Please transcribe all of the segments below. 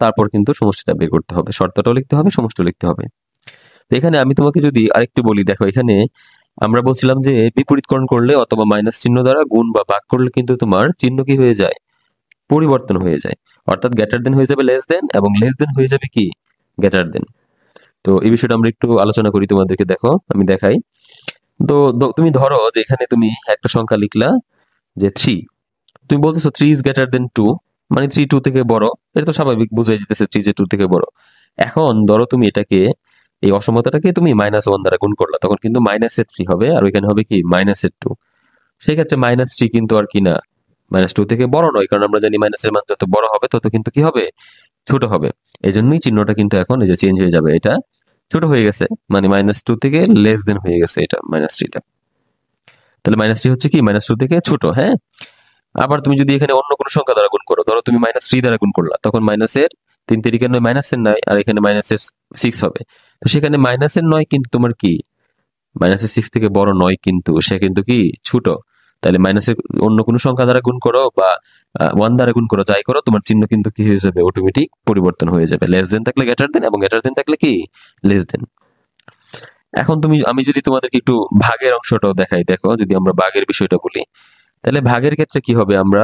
তারপর কিন্তু সমষ্টিটা বের করতে হবে, শর্তটাও লিখতে হবে, সমষ্টিও লিখতে হবে। তো এখানে আমি তোমাকে যদি আরেকটু বলি, দেখো এখানে আমরা বলছিলাম যে বিপরীতকরণ করলে অথবা মাইনাস চিহ্ন দ্বারা গুণ বা ভাগ করলে কিন্তু তোমার চিহ্ন কি হয়ে যায়, পরিবর্তন হয়ে যায়। অর্থাৎ গ্রেটার দেন হয়ে যাবে লেস দেন, এবং লেস দেন হয়ে যাবে কি গ্রেটার দেন। তো এই বিষয়টা আমরা একটু আলোচনা করি তোমাদেরকে, দেখো আমি দেখাই। তো তুমি ধরো যে এখানে তুমি একটা সংখ্যা লিখলা যে 3, তুমি বলতেছো 3 ইজ গ্রেটার দেন 2, মানে 3 2 থেকে বড়। এটা তো স্বাভাবিক, বুঝাই যেতেছে 3 যে 2 থেকে বড়। এখন ধরো তুমি এটাকে, এই অসমতাটাকে তুমি -1 দ্বারা গুণ করলা, তখন কিন্তু -3 হবে, আর ওইখানে হবে কি -2। সেই ক্ষেত্রে -3 কিন্তু আর কি না, -2 থেকে বড় নয়, কারণ আমরা জানি মাইনাসের মান যত বড় হবে তত কিন্তু কি হবে, ছোট হবে। এই জন্যই চিহ্নটা কিন্তু এখন এই যে চেঞ্জ হয়ে যাবে, এটা ছোট হয়ে গেছে, মানে -2 থেকে লেস দেন হয়ে গেছে এটা -3টা। তাহলে -3 হচ্ছে কি -2 থেকে ছোট, হ্যাঁ। আবার তুমি যদি এখানে অন্য কোনো সংখ্যা দ্বারা গুণ করো, ধরো তুমি -3 দ্বারা গুণ করলা, তখন মাইনাসের 3 তিরিকে 9, মাইনাসের 9, আর এখানে -6 হবে। তো সেখানে -9 কিন্তু তোমার কি -6 থেকে বড় নয়, কিন্তু সে কিন্তু কি ছোট। তাহলে মাইনাসের অন্য কোনো সংখ্যা দ্বারা গুণ করো বা 1 দ্বারা গুণ করো, যাই করো, তোমার চিহ্ন কিন্তু কি হয়ে যাবে, অটোমেটিক পরিবর্তন হয়ে যাবে। লেস দেন থাকলে গ্রেটার দেন, এবং গ্রেটার দেন থাকলে কি লেস দেন। এখন আমি যদি তোমাদেরকে একটু ভাগের অংশটাও দেখাই, দেখো যদি আমরা ভাগের বিষয়টা বলি, তাহলে ভাগের ক্ষেত্রে কি হবে, আমরা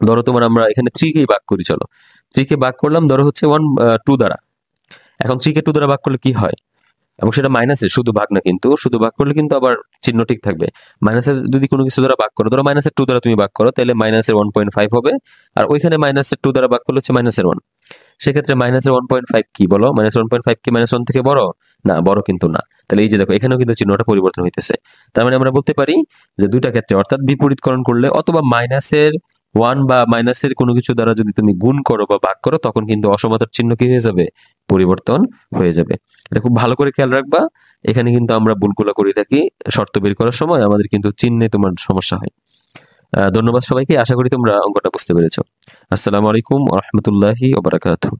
ধরো আমরা এখানে 3 কেই ভাগ করি, চলো 3 কে ভাগ করলাম ধরো হচ্ছে 2 দ্বারা। এখন 3 কে 2 দ্বারা ভাগ করলে কি হয়, এবং সেটা মাইনাসের শুধু ভাগ না, কিন্তু শুধু ভাগ করলে কিন্তু আবার চিহ্ন ঠিক থাকবে। মাইনাসের যদি কোনো কিছু দ্বারা ভাগ করো, ধরো -2 দ্বারা তুমি ভাগ করো, তাহলে -1.5 হবে, আর ওইখানে -2 দ্বারা ভাগ করলে হচ্ছে -1। সেক্ষেত্রে -1.5 কি বলো, -1.5 কি -1 থেকে বড়? না, বড় কিন্তু না। তাহলে এই যে দেখো এখানেও কিন্তু চিহ্নটা পরিবর্তন হইতেছে। তার মানে আমরা বলতে পারি যে দুইটা ক্ষেত্রে, অর্থাৎ বিপরীতকরণ করলে অথবা -1 বা মাইনাসের কোনো কিছু দ্বারা যদি তুমি গুণ করো বা ভাগ করো, তখন কিন্তু অসমতার চিহ্ন কি হয়ে যাবে, পরিবর্তন হয়ে যাবে। এটা খুব ভালো করে খেয়াল রাখবা। এখানে কিন্তু আমরা ভুলগুলো করে থাকি, শর্ত বের করার সময় আমাদের কিন্তু চিহ্নে তোমার সমস্যা হয়। ধন্যবাদ সবাইকে, আশা করি তোমরা অঙ্কটা বুঝতে পেরেছো। আসসালামু আলাইকুম ওয়া রাহমাতুল্লাহি ওয়া বারাকাতুহু।